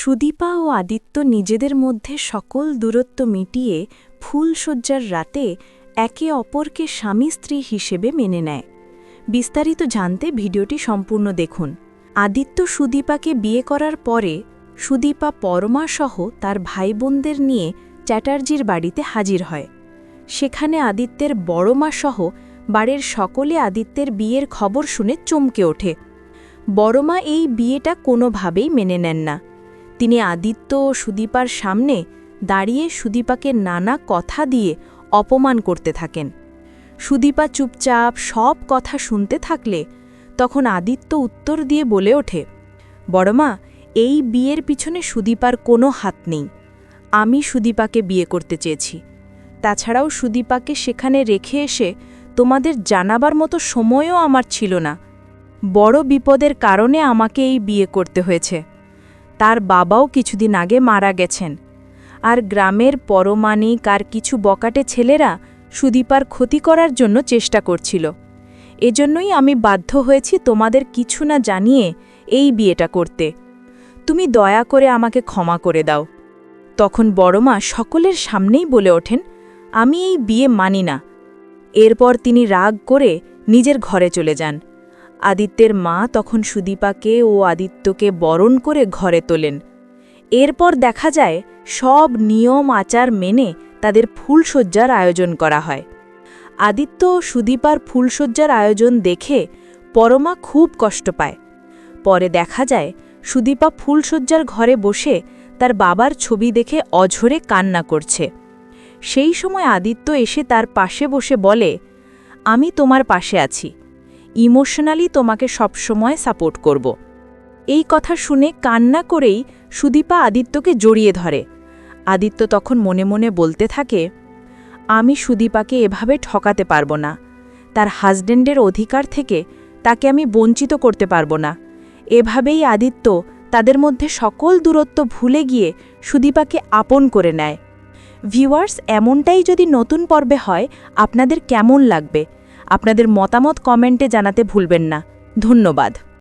সুদীপা ও আদিত্য নিজেদের মধ্যে সকল দূরত্ব মিটিয়ে ফুলশয্যার রাতে একে অপরকে স্বামী স্ত্রী হিসেবে মেনে নেয়। বিস্তারিত জানতে ভিডিওটি সম্পূর্ণ দেখুন। আদিত্য সুদীপাকে বিয়ে করার পরে সুদীপা পরমা সহ তার ভাই বোনদের নিয়ে চ্যাটার্জির বাড়িতে হাজির হয়। সেখানে আদিত্যের বড় মা সহ বাড়ির সকলে আদিত্যের বিয়ের খবর শুনে চমকে ওঠে। বড় মা এই বিয়েটা কোনোভাবেই মেনে নেন না। তিনি আদিত্য ও সুদীপার সামনে দাঁড়িয়ে সুদীপাকে নানা কথা দিয়ে অপমান করতে থাকেন। সুদীপা চুপচাপ সব কথা শুনতে থাকলে তখন আদিত্য উত্তর দিয়ে বলে ওঠে, বড়মা, এই বিয়ের পিছনে সুদীপার কোনো হাত নেই। আমি সুদীপাকে বিয়ে করতে চেয়েছি। তাছাড়াও সুদীপাকে সেখানে রেখে এসে তোমাদের জানাবার মতো সময়ও আমার ছিল না। বড় বিপদের কারণে আমাকে এই বিয়ে করতে হয়েছে। তার বাবাও কিছুদিন আগে মারা গেছেন। আর গ্রামের পরমাণিক আর কিছু বকাটে ছেলেরা সুদীপার ক্ষতি করার জন্য চেষ্টা করছিল। এজন্যই আমি বাধ্য হয়েছি তোমাদের কিছু না জানিয়ে এই বিয়েটা করতে। তুমি দয়া করে আমাকে ক্ষমা করে দাও। তখন বড়মা সকলের সামনেই বলে ওঠেন, আমি এই বিয়ে মানি না। এরপর তিনি রাগ করে নিজের ঘরে চলে যান। আদিত্যের মা তখন সুদীপাকে ও আদিত্যকে বরণ করে ঘরে তোলেন। এরপর দেখা যায় সব নিয়ম আচার মেনে তাদের ফুলশয্যার আয়োজন করা হয়। আদিত্য ও সুদীপার ফুলশয্যার আয়োজন দেখে পরমা খুব কষ্ট পায়। পরে দেখা যায় সুদীপা ফুলশয্যার ঘরে বসে তার বাবার ছবি দেখে অঝরে কান্না করছে। সেই সময় আদিত্য এসে তার পাশে বসে বলে, আমি তোমার পাশে আছি, ইমোশনালি তোমাকে সবসময় সাপোর্ট করব। এই কথা শুনে কান্না করেই সুদীপা আদিত্যকে জড়িয়ে ধরে। আদিত্য তখন মনে মনে বলতে থাকে, আমি সুদীপাকে এভাবে ঠকাতে পারব না। তার হাজব্যান্ডের অধিকার থেকে তাকে আমি বঞ্চিত করতে পারব না। এভাবেই আদিত্য তাদের মধ্যে সকল দূরত্ব ভুলে গিয়ে সুদীপাকে আপন করে নেয়। ভিউয়ার্স, এমনটাই যদি নতুন পর্বে হয় আপনাদের কেমন লাগবে? আপনাদের মতামত কমেন্টে জানাতে ভুলবেন না। ধন্যবাদ।